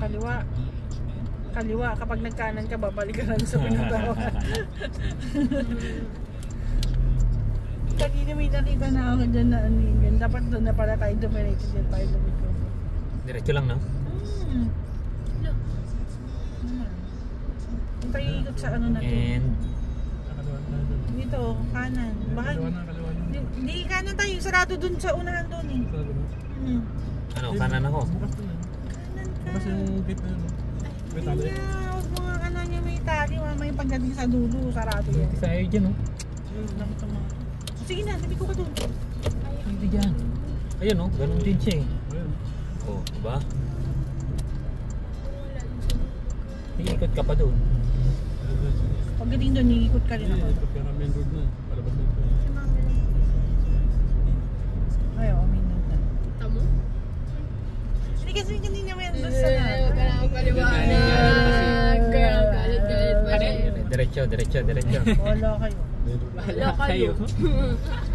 kaliwa. Kaliwa, kapag nagkanan ka, babalik ka lang sa pinatawa. Kanina may nakita na ako dyan na aningan. Dapat doon na pala tayo dumiretso dyan tayo lumiko. Diretso lang, no? Tayo ikot sa ano na to. And Dito, kanan. Baka, hindi kanan tayo. Sarado dun sa unahan doon eh. ano, kanan ako. Bukas na yan. Kanan ka. Bukas yung gate na yun. May tali. Hindi na. Huwag mga ano niya may tali. May pagdating sa dulo. Sarado yan. Isa ayaw dyan, no? Lang ito mga. Sige na, sabi ko ka doon. Hindi dyan. Ayun, no? Ganun din siya, eh. Ayun. Oh, diba? Iikot ka pa doon. Pagdating doon, iikot ka rin ako. Pagka main road na. Palabas na ito. Ay, oo, may nag na. Tamo? Hindi kasi kanina may doon sa Huwag ka na akong kaliwanag. Galit-galit pa siya. Diretso. Wala kayo. Wala kayo.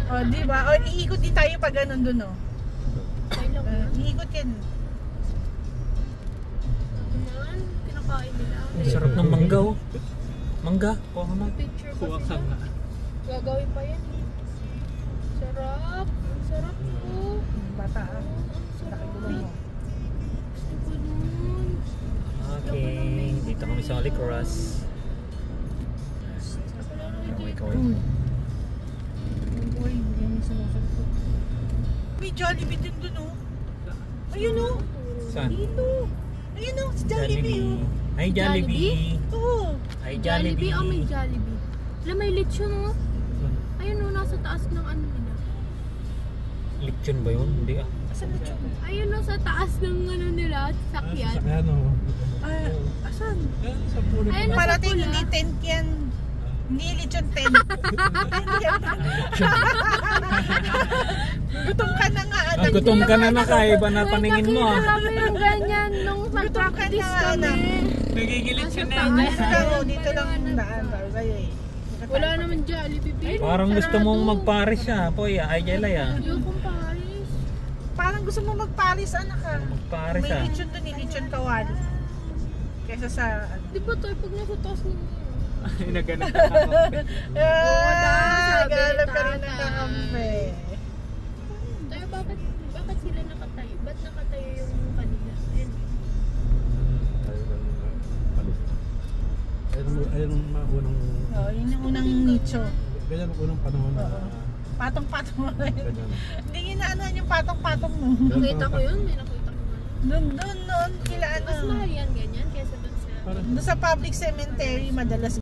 O, di ba? O, iikot din tayo pag ganun doon, o. Iikot yan. Man, kinakain nila. Ang sarap ng mangga, oh. Mangga? Kuha ka, Picture ko Kuha ka sila. na. Gagawin pa yan eh. Sarap. Ang sarap po. Bata, ah. Ang sarap. Laki gulo mo. Gusto ko nun. Okay, dito kami sa Holy Cross. Kaway. Uy, hindi yung sinusot ko. May Jollibee din doon, o. Ayun, o. Saan? Dito. Ayun, o. Si Jollibee, o. Ay, Jollibee. Oo. Ay, Jollibee. Jollibee. Oh, may Jollibee. Alam, may lechon oh. Ayun oh, nasa taas ng ano nila. Lechon ba yun? Hindi, ah. Asan na Chong? Ayun oh, sa taas ng ano nila, sakyan. Sasakyan o. Ah, asan? Yan, sa pulo. Ayun, nasa Parating pula. hindi 10 yan. Hindi lechon 10. 10 yan. Gutom ka na nga, anak. Gutom ka na nakaiba na paningin mo, ah. Nakita kami yung ganyan nung Gutom ka mag-practice na, kami. anak. Nagigilit Nasa Dito taas. lang, o. Dito lang daan para sa'yo, eh. Wala naman Jollibee. babe. Parang gusto mong Sarado. mag-Paris siya, Poy. Ay, Jelay, ah. Ayokong Paris. Parang gusto mo mag-Paris, anak, ha? Mag-Paris, May ah. lechon doon, eh. Lechon kawali. Kesa sa, ano. Di ba tayo pag nasa taas ng Naganap Naghanap ka rin ng tatay. kakampe. tayo, bakit sila nakatayo? Ba't nakatayo yung kanila? Ayun. Ayun ang mga unang... Oo, yun yung unang nicho. Ganyan ang unang panahon na... Oo. Patong-patong mo rin. Ganyan. Hindi yun na ano yung patong-patong mo. Nakita ko yun, may nakita ko yun. Doon, kila ano. Mas mahal yan ganyan kesa dun sa... Parang... Doon sa public cemetery, madalas